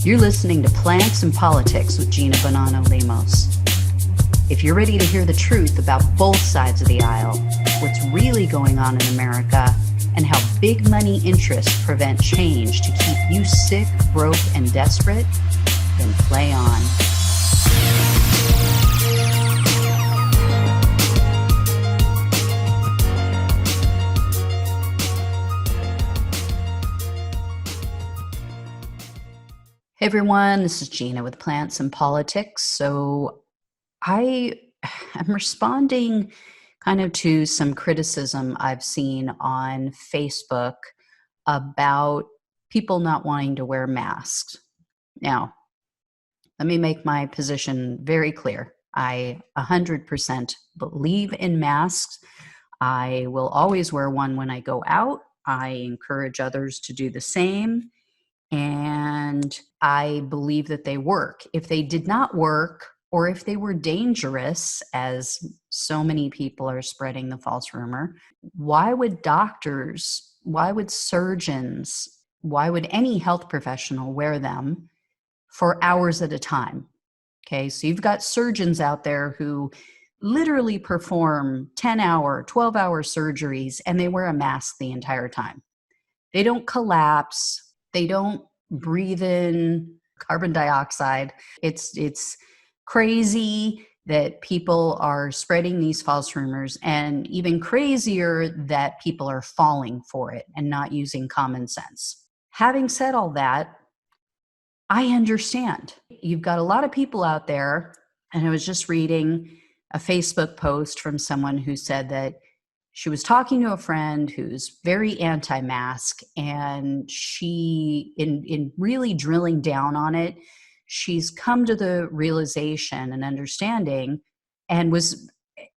You're listening to Plants and Politics with Gina Bonanno-Lemos. If you're ready to hear the truth about both sides of the aisle, what's really going on in America, and how big money interests prevent change to keep you sick, broke, and desperate, then play on. Hey everyone, this is Gina with Plants and Politics. So I am responding kind of to some criticism I've seen on Facebook about people not wanting to wear masks. Now, let me make my position very clear. I 100% believe in masks. I will always wear one when I go out. I encourage others to do the same. And I believe that they work. If they did not work, or if they were dangerous, as so many people are spreading the false rumor, why would doctors, why would surgeons, why would any health professional wear them for hours at a time? Okay, so you've got surgeons out there who literally perform 10-hour, 12-hour surgeries, and they wear a mask the entire time. They don't collapse. They don't breathe in carbon dioxide. It's crazy that people are spreading these false rumors, and even crazier that people are falling for it and not using common sense. Having said all that, I understand. You've got a lot of people out there, and I was just reading a Facebook post from someone who said that she was talking to a friend who's very anti-mask, and she, in really drilling down on it, she's come to the realization and understanding, and was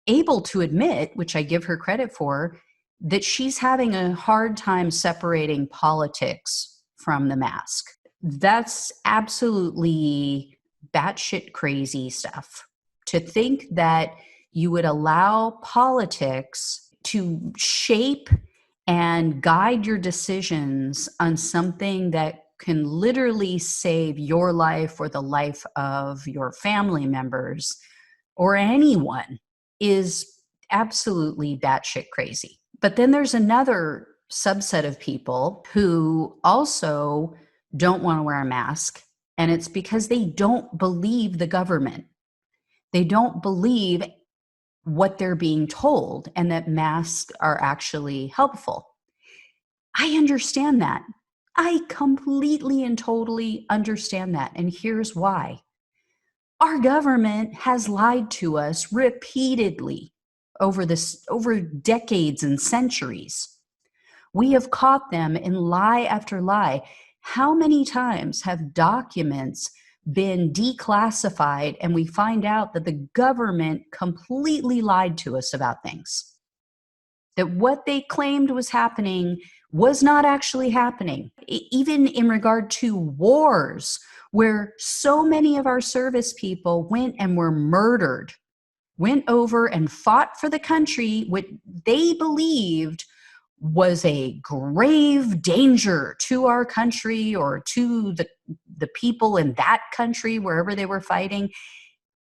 able to admit, which I give her credit for, that she's having a hard time separating politics from the mask. That's absolutely batshit crazy stuff. To think that you would allow politics to shape and guide your decisions on something that can literally save your life or the life of your family members or anyone is absolutely batshit crazy. But then there's another subset of people who also don't want to wear a mask, and it's because they don't believe the government. They don't believe what they're being told, and that masks are actually helpful. I understand that. I completely and totally understand that. And here's why. Our government has lied to us repeatedly over decades and centuries. We have caught them in lie after lie. How many times have documents been declassified and we find out that the government completely lied to us about things? That what they claimed was happening was not actually happening. Even in regard to wars, where so many of our service people went and were murdered, went over and fought for the country, what they believed was a grave danger to our country or to the people in that country, wherever they were fighting.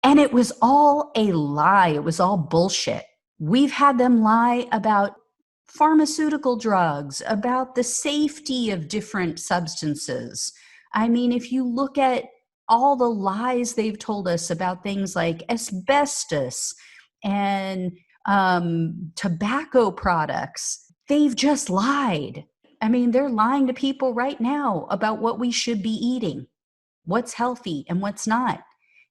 And it was all a lie. It was all bullshit. We've had them lie about pharmaceutical drugs, about the safety of different substances. I mean, if you look at all the lies they've told us about things like asbestos and tobacco products, they've just lied. I mean, they're lying to people right now about what we should be eating, what's healthy and what's not.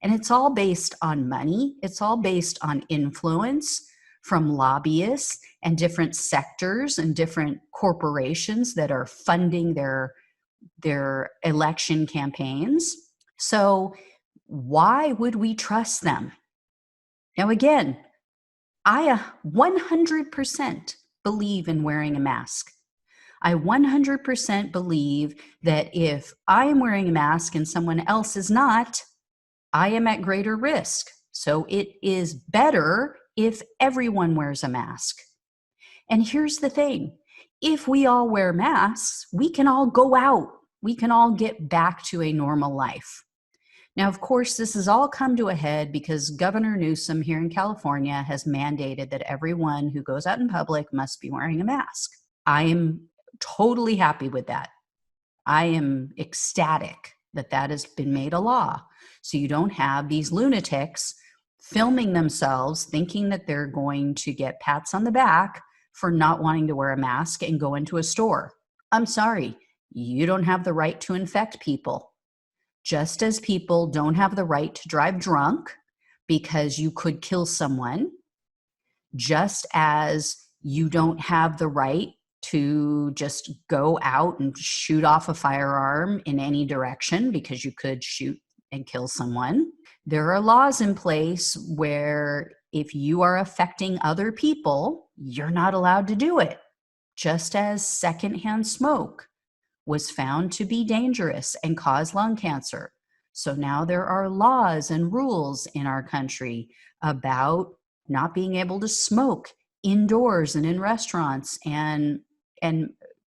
And it's all based on money. It's all based on influence from lobbyists and different sectors and different corporations that are funding their election campaigns. So why would we trust them? Now, again, I 100% believe in wearing a mask. I 100% believe that if I am wearing a mask and someone else is not, I am at greater risk. So it is better if everyone wears a mask. And here's the thing. If we all wear masks, we can all go out. we can all get back to a normal life. Now, of course, this has all come to a head because Governor Newsom here in California has mandated that everyone who goes out in public must be wearing a mask. I am totally happy with that. I am ecstatic that that has been made a law. So you don't have these lunatics filming themselves thinking that they're going to get pats on the back for not wanting to wear a mask and go into a store. I'm sorry, you don't have the right to infect people. Just as people don't have the right to drive drunk because you could kill someone, just as you don't have the right to just go out and shoot off a firearm in any direction because you could shoot and kill someone. There are laws in place where if you are affecting other people, you're not allowed to do it, just as secondhand smoke was found to be dangerous and cause lung cancer. So now there are laws and rules in our country about not being able to smoke indoors and in restaurants and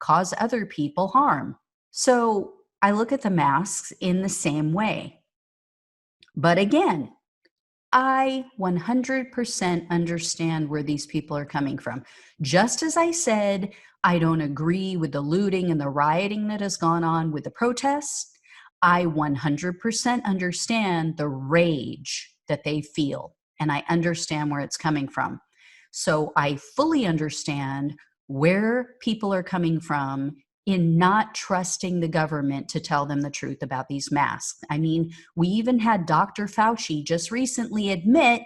cause other people harm. So I look at the masks in the same way. But again, I 100% understand where these people are coming from. Just as I said, I don't agree with the looting and the rioting that has gone on with the protests, I 100% understand the rage that they feel, and I understand where it's coming from. So I fully understand where people are coming from in not trusting the government to tell them the truth about these masks. I mean, we even had Dr. Fauci just recently admit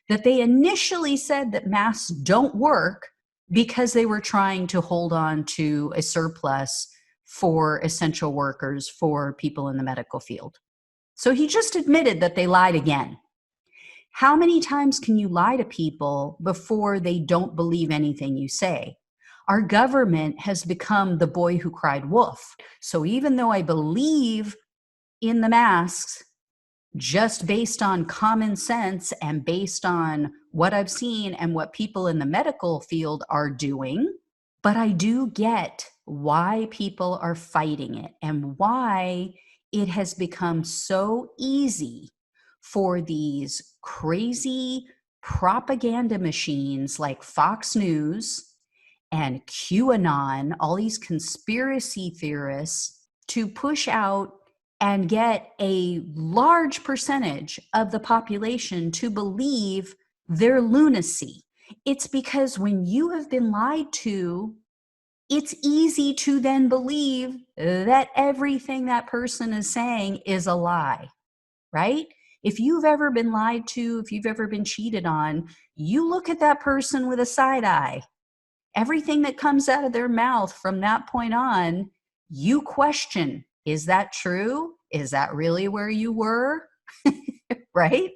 that they initially said that masks don't work because they were trying to hold on to a surplus for essential workers, for people in the medical field. So he just admitted that they lied again. How many times can you lie to people before they don't believe anything you say? Our government has become the boy who cried wolf. So even though I believe in the masks, just based on common sense and based on what I've seen and what people in the medical field are doing, but I do get why people are fighting it and why it has become so easy for these crazy propaganda machines like Fox News and QAnon, all these conspiracy theorists, to push out and get a large percentage of the population to believe their lunacy. It's because when you have been lied to, it's easy to then believe that everything that person is saying is a lie, right? If you've ever been lied to, if you've ever been cheated on, you look at that person with a side eye. Everything that comes out of their mouth from that point on, you question, is that true? Is that really where you were? Right?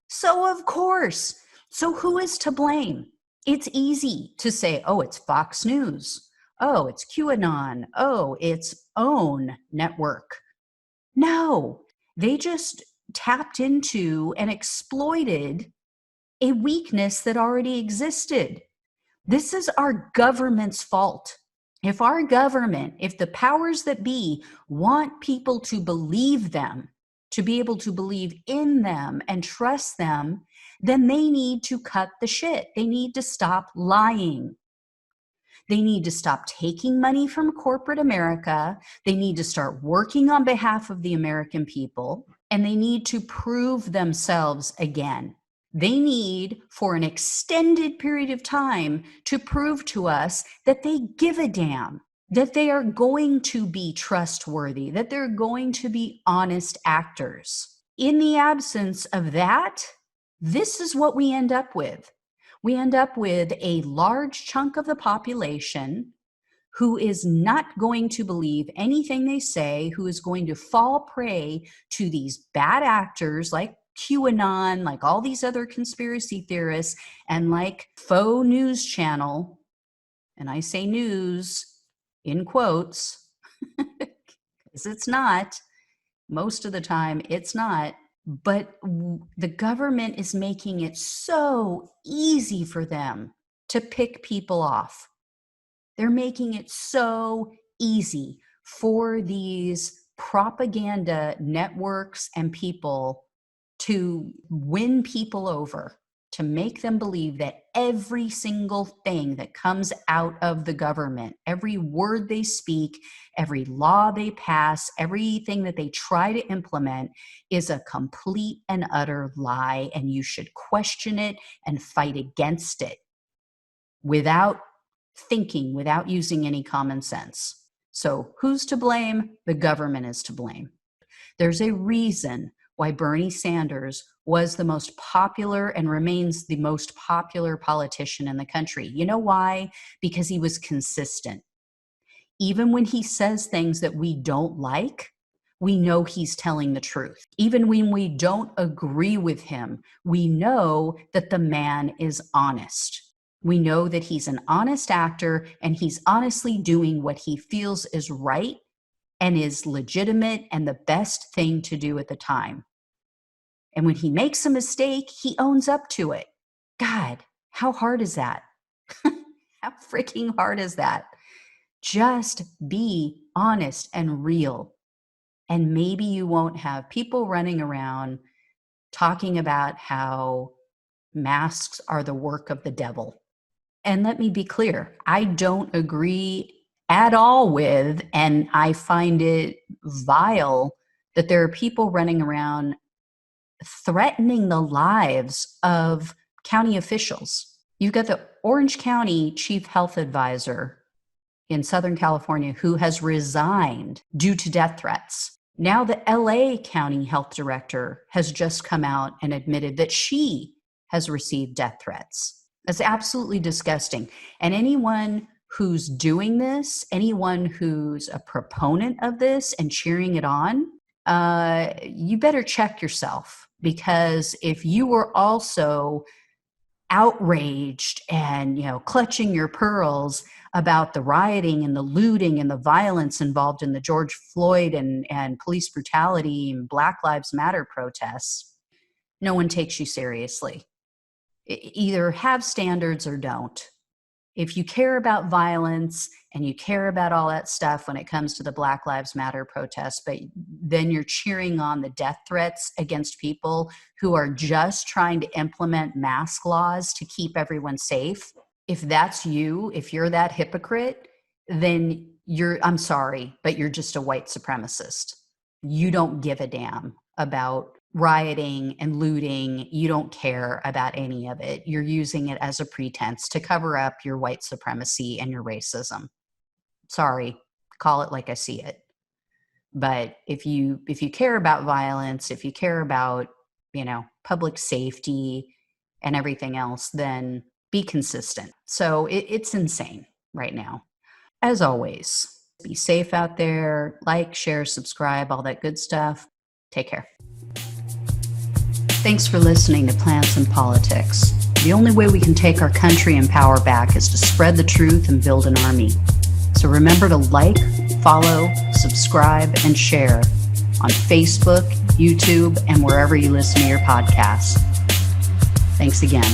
So of course. So who is to blame? It's easy to say, oh, it's Fox News. Oh, it's QAnon. Oh, it's OWN network. No, they just tapped into and exploited a weakness that already existed. This is our government's fault. If our government, if the powers that be want people to believe them, to be able to believe in them and trust them, then they need to cut the shit. They need to stop lying. They need to stop taking money from corporate America. They need to start working on behalf of the American people, and they need to prove themselves again. They need, for an extended period of time, to prove to us that they give a damn, that they are going to be trustworthy, that they're going to be honest actors. In the absence of that, this is what we end up with. We end up with a large chunk of the population who is not going to believe anything they say, who is going to fall prey to these bad actors like QAnon, like all these other conspiracy theorists, and like faux news channel. And I say news in quotes because it's not. Most of the time, it's not. But the government is making it so easy for them to pick people off. They're making it so easy for these propaganda networks and people to win people over, to make them believe that every single thing that comes out of the government, every word they speak, every law they pass, everything that they try to implement is a complete and utter lie, and you should question it and fight against it without thinking, without using any common sense. So who's to blame? The government is to blame. There's a reason why Bernie Sanders was the most popular and remains the most popular politician in the country. You know why? Because he was consistent. Even when he says things that we don't like, we know he's telling the truth. Even when we don't agree with him, we know that the man is honest. We know that he's an honest actor and he's honestly doing what he feels is right and is legitimate and the best thing to do at the time. And when he makes a mistake, he owns up to it. God, how hard is that? How freaking hard is that? Just be honest and real. And maybe you won't have people running around talking about how masks are the work of the devil. And let me be clear, I don't agree at all with, and I find it vile that there are people running around threatening the lives of county officials. You've got the Orange County Chief Health Advisor in Southern California who has resigned due to death threats. Now the LA County Health Director has just come out and admitted that she has received death threats. That's absolutely disgusting. And anyone who's doing this, anyone who's a proponent of this and cheering it on, you better check yourself, because if you were also outraged and, clutching your pearls about the rioting and the looting and the violence involved in the George Floyd and police brutality and Black Lives Matter protests, no one takes you seriously. Either have standards or don't. If you care about violence and you care about all that stuff when it comes to the Black Lives Matter protests, but then you're cheering on the death threats against people who are just trying to implement mask laws to keep everyone safe, if that's you, if you're that hypocrite, then I'm sorry, but you're just a white supremacist. You don't give a damn about rioting and looting. You don't care about any of it. You're using it as a pretense to cover up your white supremacy and your racism. Sorry, call it like I see it. But if you care about violence, if you care about, public safety and everything else, then be consistent. So it's insane right now. As always, be safe out there. Like, share, subscribe, all that good stuff. Take care. Thanks for listening to Plants and Politics. The only way we can take our country and power back is to spread the truth and build an army. So remember to like, follow, subscribe, and share on Facebook, YouTube, and wherever you listen to your podcasts. Thanks again.